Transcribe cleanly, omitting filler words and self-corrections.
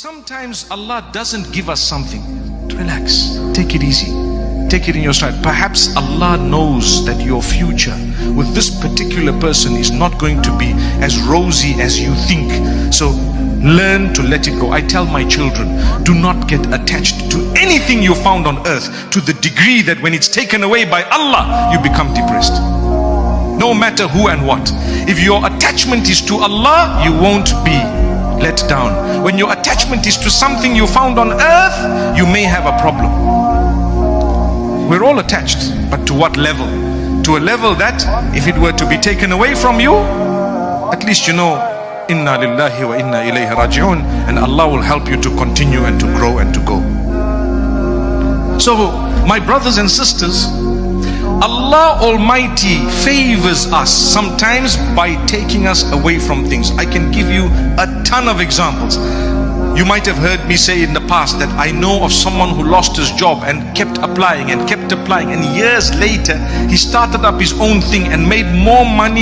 Sometimes Allah doesn't give us something. Relax, take it easy, take it in your stride. Perhaps Allah knows that your future with this particular person is not going to be as rosy as you think. So learn to let it go. I tell my children, do not get attached to anything you found on earth to the degree that when it's taken away by Allah, you become depressed. No matter who and what. If your attachment is to Allah, you won't be let down. When your attachment is to something you found on earth, you may have a problem. We're all attached, but to what level? To a level that if it were to be taken away from you, at least you know, inna lillahi wa inna ilayhi raji'un, and Allah will help you to continue and to grow and to go. So my brothers and sisters, Allah Almighty favors us sometimes by taking us away from things. I can give you a ton of examples. You might have heard me say in the past that I know of someone who lost his job and kept applying, and years later he started up his own thing and made more money